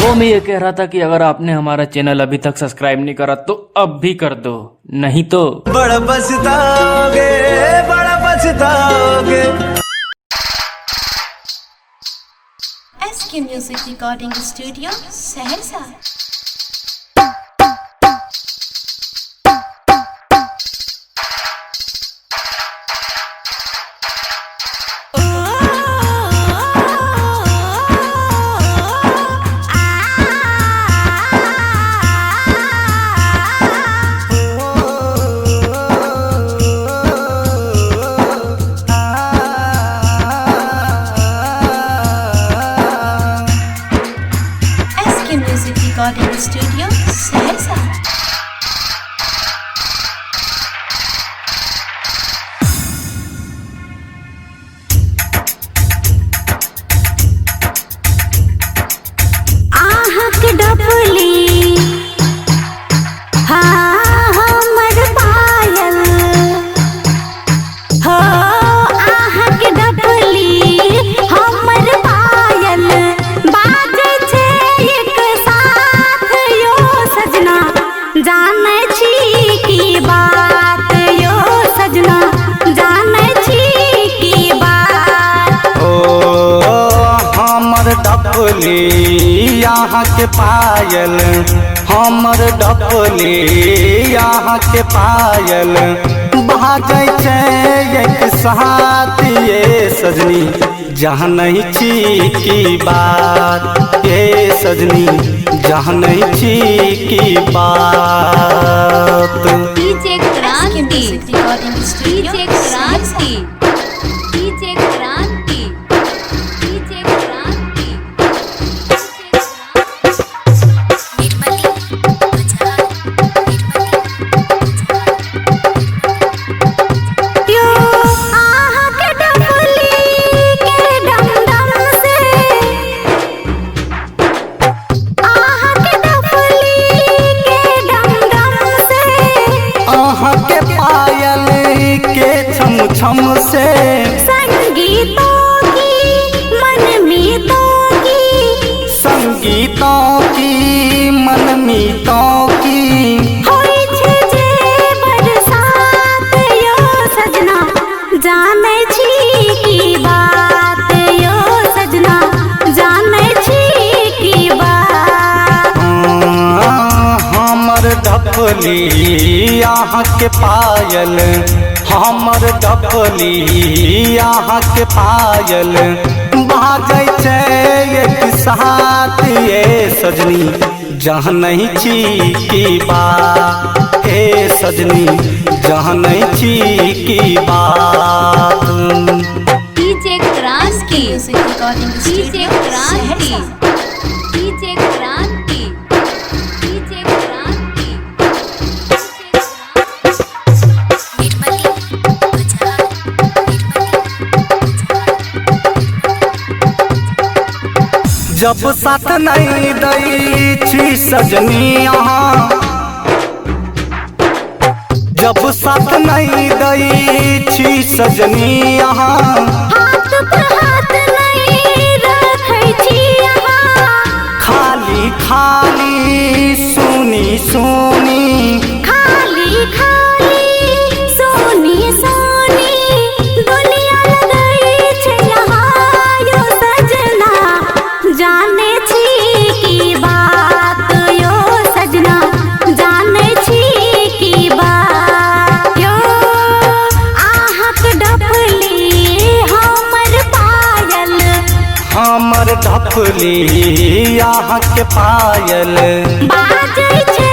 वो मैं ये कह रहा था कि अगर आपने हमारा चैनल अभी तक सब्सक्राइब नहीं करा तो अब भी कर दो, नहीं तो बड़ा पछताओगे, बड़ा पछताओगे। SK Music Recording Studio, Saharsa. Music Recording Studio, Saharsa. आहक डबली हाँ हमर पायल हो, आहक डबली हमर पायल बाजे छे एक साथ यो सजना, जाने छी की बात यो सजना, जाने छी की बात। ओ हमर डबली यहाँ के पायल, हमर डबली यहाँ के पायल बाजै छै एक साथ ये सजनी, जहाँ नहीं छी की बात ये सजनी, जहाँ नहीं छी की बात। डीजे क्रांति, डीजे क्रांति, डीजे क्रांति, डीजे क्रांति। यो आहक डबली के डम डम से, आहक डबली के डम डम से, अहाँ के पायल के छम छम से, संगीतों की मनमीतों की, संगीतों की मनमीतों की होई छे जे बरसात यो सजना, जाने छी की बात यो सजना, जाने छी की बात। हमर डबली यहाँ के पायल, हमर डबली यहाँ के पायल बाजै छै एक साथ ये सजनी, जहाँ नहीं छी की बात हे सजनी, जहाँ नहीं छी की बात। डीजे क्रांति, डीजे क्रांति, डीजे क्रांति, डीजे क्रांति। जब साथ नहीं दै छी सजनी यहाँ, जब साथ नहीं दै छी सजनी यहाँ, हाथ पे हाथ नहीं रखै छी यहाँ, खाली खाली सुनी सुनी, खाली खाली सोनी सोनी दुनिया लगई छे यहाँ यो सजना, जाने छी की बात यो सजना, जाने छी की बात। यो आहक डबली हमर पायल, हमर डबली यहाँ के पायल बाजै छे